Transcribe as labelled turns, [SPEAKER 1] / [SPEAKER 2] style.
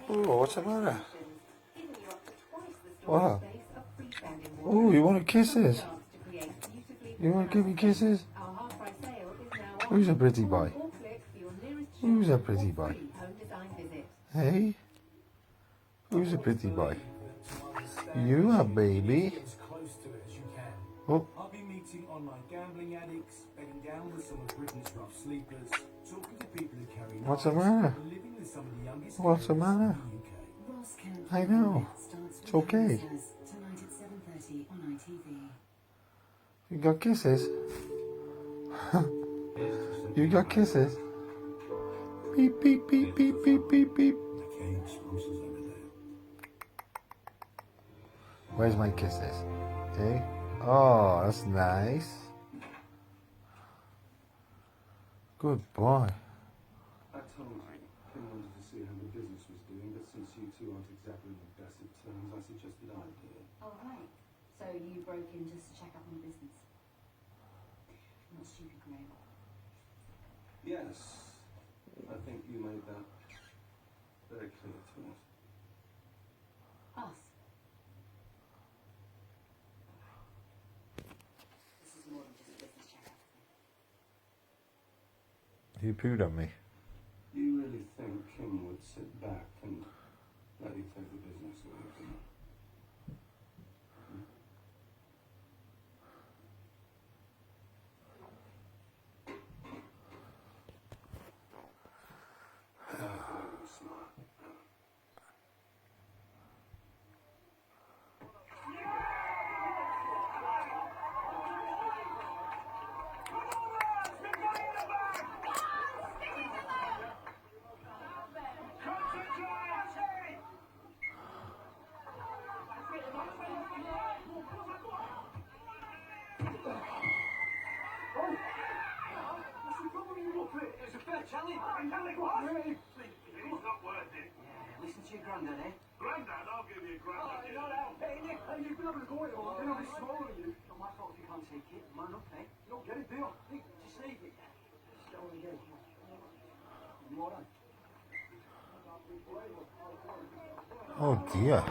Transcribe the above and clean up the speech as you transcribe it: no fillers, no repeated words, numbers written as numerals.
[SPEAKER 1] Oh, what's the matter? What? Oh, you want kisses? You want to give me kisses? Who's a pretty boy? Who's a pretty boy? Hey? Who's a pretty boy? You a baby? Oh.
[SPEAKER 2] I'll be meeting online gambling addicts, bedding down with some of Britain's rough sleepers, talking to people who carry knives,
[SPEAKER 1] What's the matter?
[SPEAKER 2] and living with some of the youngest
[SPEAKER 1] What's the
[SPEAKER 2] parents
[SPEAKER 1] matter?
[SPEAKER 2] in the UK.
[SPEAKER 1] I know. It's okay.
[SPEAKER 3] Tonight at 7:30 on ITV.
[SPEAKER 1] You got kisses? You got kisses? Beep, beep, beep, beep, beep, beep, beep.
[SPEAKER 2] The cage sponsors over there.
[SPEAKER 1] Where's my kisses? Hey? Oh, that's nice. Good boy.
[SPEAKER 4] I told you, Kim wanted to see how the business was doing, but since you two aren't exactly on the best of terms, I suggested I do it.
[SPEAKER 3] Oh, right. So you broke in just to check up on the business? Not stupid, Graham.
[SPEAKER 4] Yes, I think you made that very clear to us.
[SPEAKER 3] Us? This is more than just a business check-up.
[SPEAKER 1] You pooed on me.
[SPEAKER 4] You really think Kim would sit back and let you take the business away from her? Smart.
[SPEAKER 2] It's a fair challenge. It's not worth it.
[SPEAKER 3] Listen to your granddad, eh?
[SPEAKER 2] Grandad, I'll give you a grandad.
[SPEAKER 3] You've been able to go it all. I've been a bit smaller than you. Not my fault if you can't take it. Man up, eh? You don't get it, do you? Hey, just leave it. Get on again. You alright?
[SPEAKER 1] Oh dear.